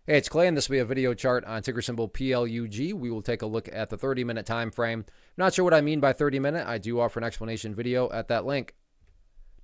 Hey, it's Clay, and this will be a video chart on ticker symbol PLUG. We will take a look at the 30-minute time frame. Not sure what I mean by 30-minute. I do offer an explanation video at that link.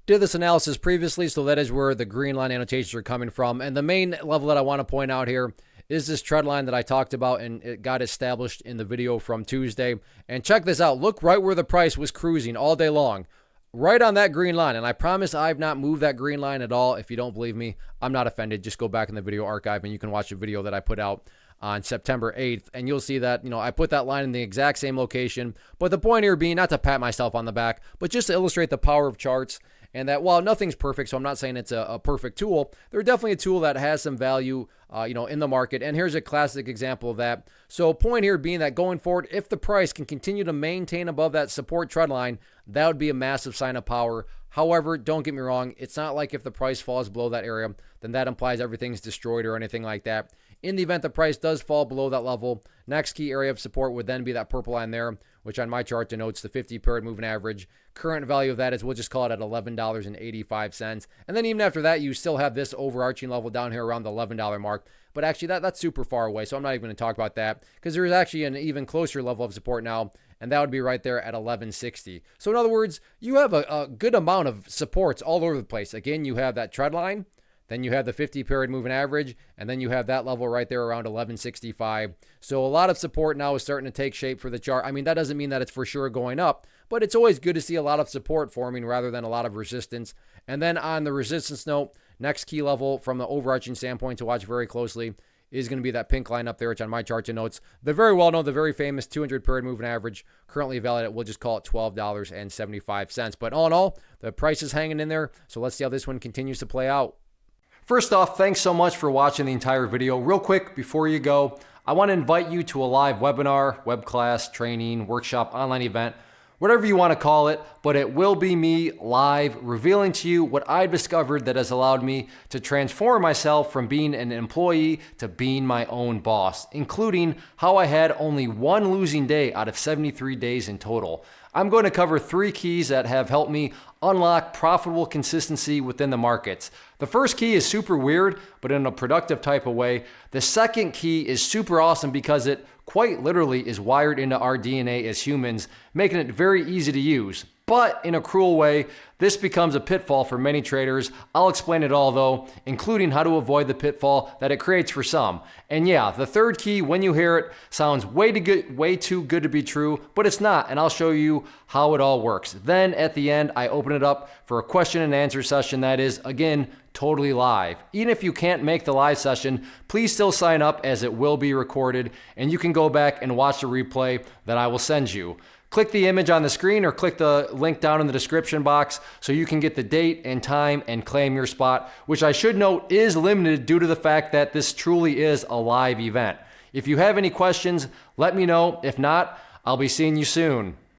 Did this analysis previously, so that is where the green line annotations are coming from. And the main level that I want to point out here is this trend line that I talked about, and it got established in the video from Tuesday. And check this out. Look right where the price was cruising all day long. Right on that green line. And I promise I've not moved that green line at all. If you don't believe me, I'm not offended. Just go back in the video archive and you can watch the video that I put out on September 8th. And you'll see that, I put that line in the exact same location. But the point here being not to pat myself on the back, but just to illustrate the power of charts. And that while nothing's perfect, so I'm not saying it's a perfect tool, they're definitely a tool that has some value, in the market. And here's a classic example of that. So point here being that going forward, if the price can continue to maintain above that support trend line, that would be a massive sign of power. However, don't get me wrong, it's not like if the price falls below that area, then that implies everything's destroyed or anything like that. In the event the price does fall below that level, next key area of support would then be that purple line there, which on my chart denotes the 50-period moving average. Current value of that is, we'll just call it at $11.85. And then even after that, you still have this overarching level down here around the $11 mark. But actually, that's super far away, so I'm not even going to talk about that because there is actually an even closer level of support now, and that would be right there at $11.60. So in other words, you have a good amount of supports all over the place. Again, you have that trend line. Then you have the 50-period moving average, and then you have that level right there around 1165. So a lot of support now is starting to take shape for the chart. I mean, that doesn't mean that it's for sure going up, but it's always good to see a lot of support forming rather than a lot of resistance. And then on the resistance note, next key level from the overarching standpoint to watch very closely is going to be that pink line up there, which on my chart denotes the very well-known, the very famous 200-period moving average, currently valid at, we'll just call it $12.75. But all in all, the price is hanging in there, so let's see how this one continues to play out. First off, thanks so much for watching the entire video. Real quick, before you go, I want to invite you to a live webinar, web class, training, workshop, online event, whatever you want to call it, but it will be me live revealing to you what I've discovered that has allowed me to transform myself from being an employee to being my own boss, including how I had only one losing day out of 73 days in total. I'm going to cover 3 keys that have helped me unlock profitable consistency within the markets. The first key is super weird, but in a productive type of way. The second key is super awesome because it quite literally is wired into our DNA as humans, making it very easy to use. But in a cruel way, this becomes a pitfall for many traders. I'll explain it all though, including how to avoid the pitfall that it creates for some. And yeah, the third key, when you hear it, sounds way too good to be true, but it's not, and I'll show you how it all works. Then at the end, I open it up for a question and answer session that is, again, totally live. Even if you can't make the live session, please still sign up as it will be recorded, and you can go back and watch the replay that I will send you. Click the image on the screen or click the link down in the description box so you can get the date and time and claim your spot, which I should note is limited due to the fact that this truly is a live event. If you have any questions, let me know. If not, I'll be seeing you soon.